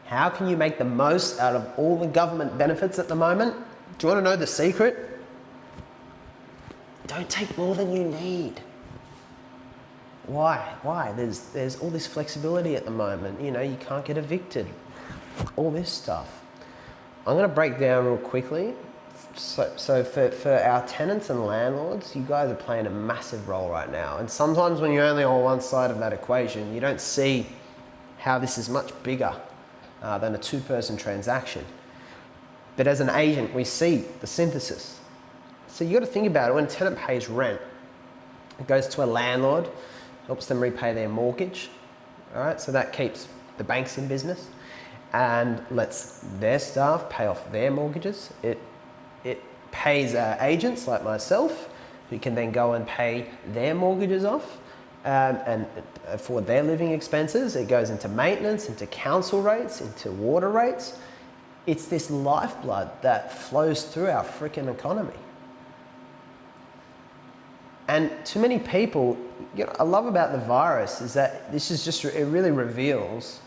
How can you make the most out of all the government benefits at the moment? Do you want to know the secret? Don't take more than you need. Why? There's all this flexibility at the moment. You know, you can't get evicted. All this stuff. I'm going to break down real quickly. So for our tenants and landlords, you guys are playing a massive role right now. And sometimes when you're only on one side of that equation, you don't see how this is much bigger than a two-person transaction. But as an agent, we see the synthesis. So you got to think about it. When a tenant pays rent, it goes to a landlord, helps them repay their mortgage. All right, so that keeps the banks in business and lets their staff pay off their mortgages. It pays agents like myself, who can then go and pay their mortgages off and afford their living expenses. It goes into maintenance, into council rates, into water rates. It's this lifeblood that flows through our freaking economy. And too many people, you know, I love about the virus is that this is just, it really reveals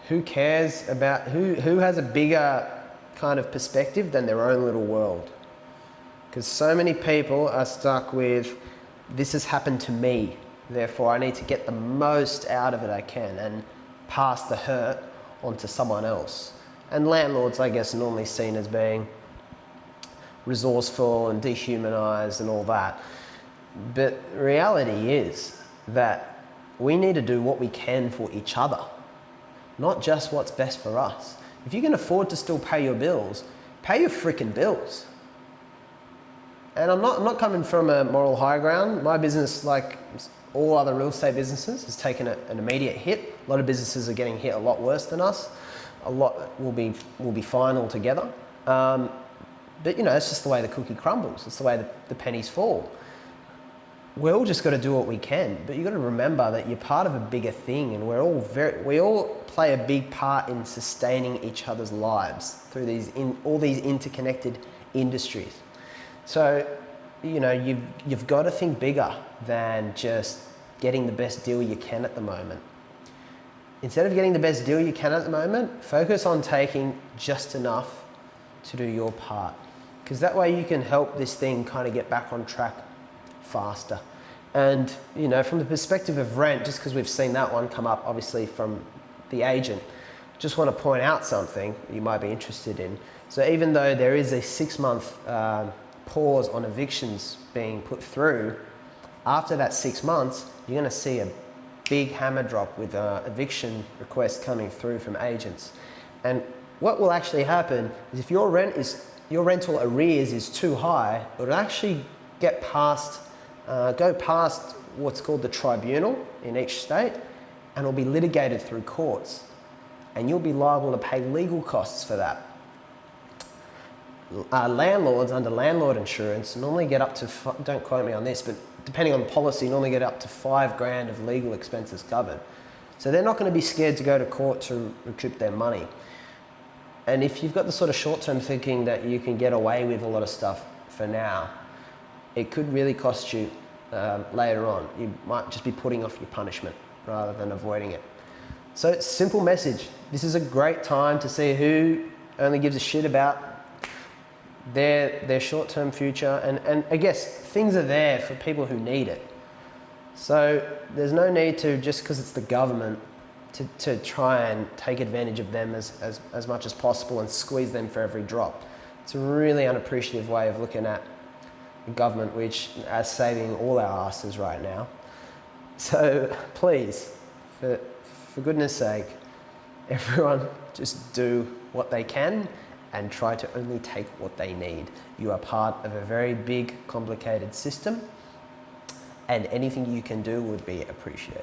who cares about, who has a bigger kind of perspective than their own little world. Because so many people are stuck with, this has happened to me, therefore I need to get the most out of it I can and pass the hurt onto someone else. And landlords, I guess, are normally seen as being resourceful and dehumanized and all that. But reality is that we need to do what we can for each other, not just what's best for us. If you can afford to still pay your bills, pay your freaking bills. And I'm not coming from a moral high ground. My business, like all other real estate businesses, has taken an immediate hit. A lot of businesses are getting hit a lot worse than us. A lot will be fine altogether. But you know, it's just the way the cookie crumbles. It's the way the pennies fall. We're all just got to do what we can, but you've got to remember that you're part of a bigger thing, and we all play a big part in sustaining each other's lives through all these interconnected industries. So, you know, you've got to think bigger than just getting the best deal you can at the moment. Instead of getting the best deal you can at the moment, focus on taking just enough to do your part, because that way you can help this thing kind of get back on track faster. And you know, from the perspective of rent, just because we've seen that one come up obviously from the agent, just want to point out something you might be interested in. So even though there is a 6-month pause on evictions being put through, after that 6 months you're going to see a big hammer drop with eviction requests coming through from agents. And what will actually happen is if your rental arrears is too high, it'll actually go past what's called the tribunal in each state, and it'll be litigated through courts, and you'll be liable to pay legal costs for that. Landlords under landlord insurance normally get up to, don't quote me on this, but depending on the policy, normally get up to $5,000 of legal expenses covered. So they're not going to be scared to go to court to recoup their money. And if you've got the sort of short-term thinking that you can get away with a lot of stuff for now, it could really cost you later on. You might just be putting off your punishment rather than avoiding it. So simple message. This is a great time to see who only gives a shit about their short-term future. And I guess things are there for people who need it. So there's no need to, just because it's the government, to try and take advantage of them as much as possible and squeeze them for every drop. It's a really unappreciative way of looking at government, which is saving all our asses right now. So please, for goodness sake, everyone just do what they can and try to only take what they need. You are part of a very big, complicated system, and anything you can do would be appreciated.